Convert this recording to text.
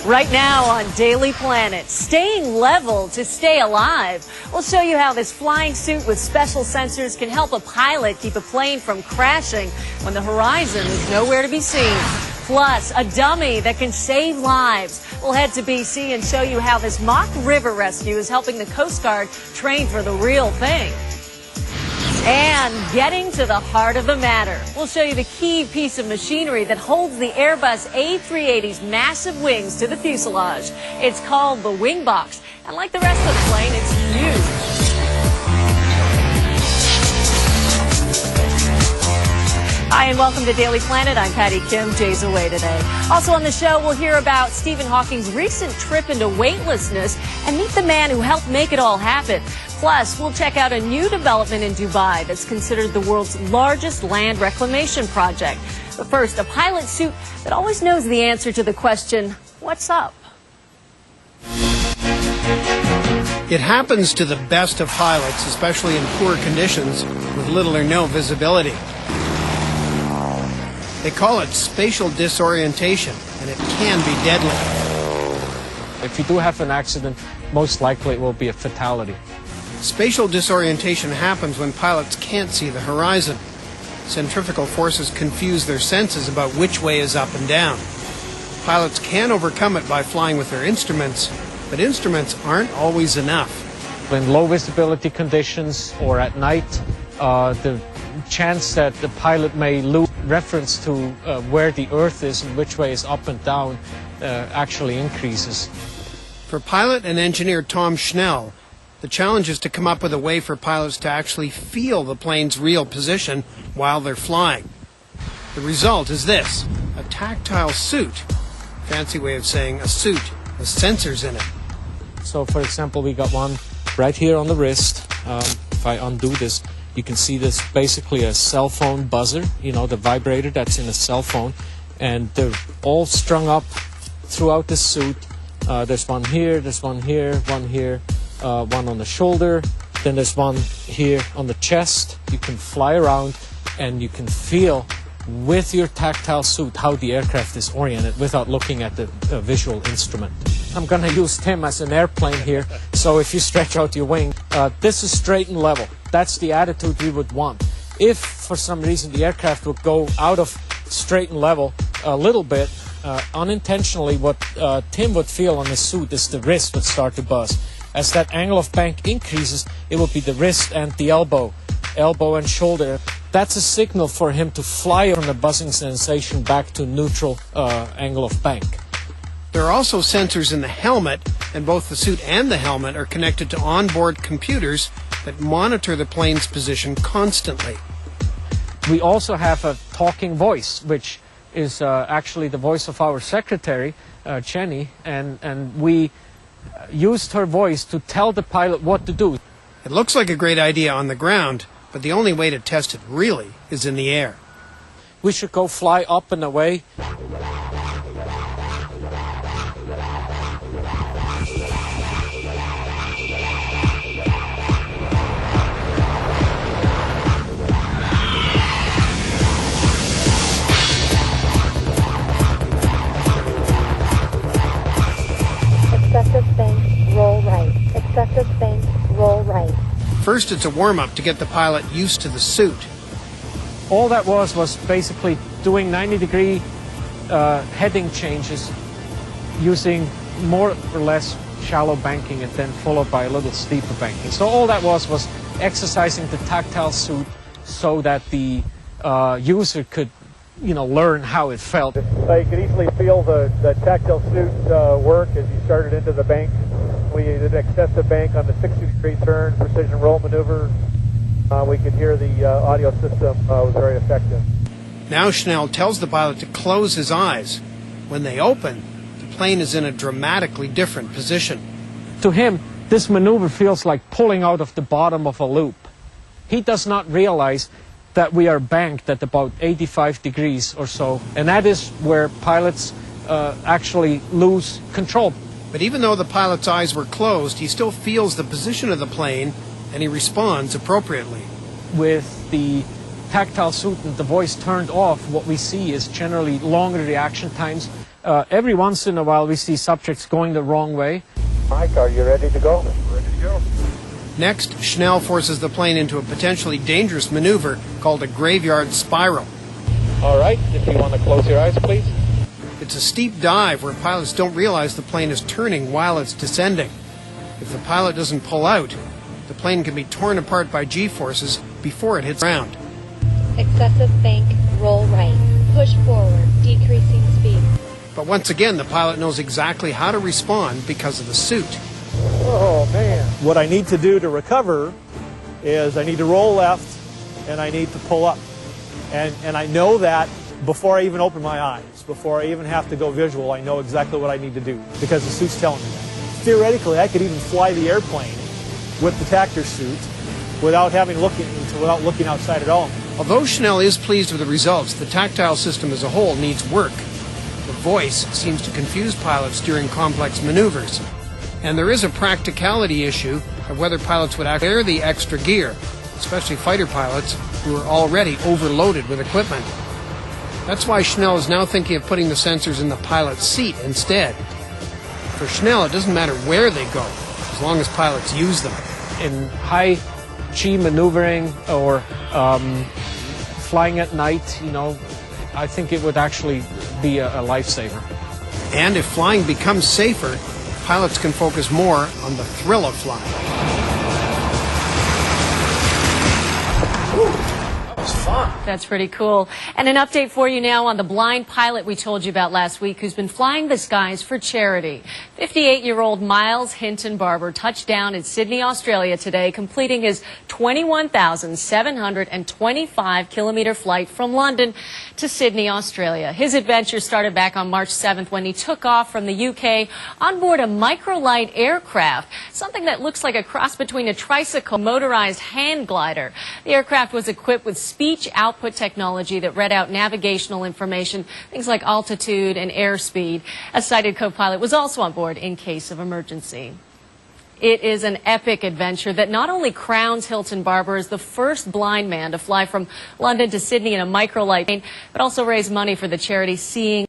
Right now on Daily Planet, staying level to stay alive. We'll show you how this flying suit with special sensors can help a pilot keep a plane from crashing when the horizon is nowhere to be seen. Plus, a dummy that can save lives. We'll head to BC and show you how this mock river rescue is helping the Coast Guard train for the real thing. And getting to the heart of the matter, we'll show you the key piece of machinery that holds the Airbus A380's massive wings to the fuselage. It's called the wing box, and like the rest of the plane, it's huge. Hi, and welcome to Daily Planet. I'm Patty Kim. Jay's away today. Also on the show, we'll hear about Stephen Hawking's recent trip into weightlessness and meet the man who helped make it all happen. Plus, we'll check out a new development in Dubai that's considered the world's largest land reclamation project. But first, a pilot suit that always knows the answer to the question, what's up? It happens to the best of pilots, especially in poor conditions with little or no visibility. They call it spatial disorientation, and it can be deadly. If you do have an accident, most likely it will be a fatality. Spatial disorientation happens when pilots can't see the horizon. Centrifugal forces confuse their senses about which way is up and down. Pilots can overcome it by flying with their instruments, but instruments aren't always enough. In low visibility conditions or at night, the chance that the pilot may lose reference to where the Earth is and which way is up and down actually increases. For pilot and engineer Tom Schnell, the challenge is to come up with a way for pilots to actually feel the plane's real position while they're flying. The result is this, a tactile suit. Fancy way of saying a suit with sensors in it. So for example, we got one right here on the wrist. If I undo this, you can see this basically a cell phone buzzer, you know, the vibrator that's in a cell phone. And they're all strung up throughout the suit. There's one here, there's one here, one here. One on the shoulder, then there's one here on the chest. You can fly around and you can feel with your tactile suit how the aircraft is oriented without looking at the visual instrument. I'm going to use Tim as an airplane here, so if you stretch out your wing, this is straight and level. That's the attitude we would want. If for some reason the aircraft would go out of straight and level a little bit, unintentionally what Tim would feel on his suit is the wrist would start to buzz. As that angle of bank increases, it will be the wrist and the elbow and shoulder. That's a signal for him to fly from the buzzing sensation back to neutral angle of bank. There are also sensors in the helmet, and both the suit and the helmet are connected to onboard computers that monitor the plane's position constantly. We also have a talking voice, which is actually the voice of our secretary, Jenny, and we used her voice to tell the pilot what to do. It looks like a great idea on the ground, but the only way to test it really is in the air. We should go fly up and away. Excessive bank, roll right. Excessive bank, roll right. First, it's a warm-up to get the pilot used to the suit. All that was basically doing 90-degree heading changes using more or less shallow banking and then followed by a little steeper banking. So all that was exercising the tactile suit so that the user could learn how it felt. So you could easily feel the tactile suit work as you started into the bank. We did excessive bank on the 60-degree turn, precision roll maneuver. We could hear the audio system was very effective. Now Schnell tells the pilot to close his eyes. When they open, the plane is in a dramatically different position. To him, this maneuver feels like pulling out of the bottom of a loop. He does not realize that we are banked at about 85 degrees or so, and that is where pilots actually lose control. But even though the pilot's eyes were closed, he still feels the position of the plane, and he responds appropriately. With the tactile suit and the voice turned off, what we see is generally longer reaction times, every once in a while we see subjects going the wrong way. Mike, are you ready to go? Ready to go. Next, Schnell forces the plane into a potentially dangerous maneuver called a graveyard spiral. All right, if you want to close your eyes, please. It's a steep dive where pilots don't realize the plane is turning while it's descending. If the pilot doesn't pull out, the plane can be torn apart by G-forces before it hits the ground. Excessive bank, roll right. Push forward, decreasing speed. But once again, the pilot knows exactly how to respond because of the suit. Oh, man. What I need to do to recover is I need to roll left and I need to pull up. And I know that before I even open my eyes, before I even have to go visual, I know exactly what I need to do because the suit's telling me that. Theoretically, I could even fly the airplane with the tactile suit without looking outside at all. Although Schnell is pleased with the results, the tactile system as a whole needs work. The voice seems to confuse pilots during complex maneuvers. And there is a practicality issue of whether pilots would actually wear the extra gear, especially fighter pilots who are already overloaded with equipment. That's why Schnell is now thinking of putting the sensors in the pilot's seat instead. For Schnell, it doesn't matter where they go, as long as pilots use them. In high G maneuvering or flying at night, you know, I think it would actually be a lifesaver. And if flying becomes safer, pilots can focus more on the thrill of flying. That was fun. That's pretty cool. And an update for you now on the blind pilot we told you about last week who's been flying the skies for charity. 58-year-old Miles Hinton Barber touched down in Sydney, Australia today, completing his 21,725-kilometer flight from London to Sydney, Australia. His adventure started back on March 7th when he took off from the UK on board a microlight aircraft, something that looks like a cross between a tricycle and a motorized hand glider. The aircraft was equipped with speech output technology that read out navigational information, things like altitude and airspeed. A sighted co-pilot was also on board in case of emergency. It is an epic adventure that not only crowns Hilton Barber as the first blind man to fly from London to Sydney in a microlight plane, but also raise money for the charity Seeing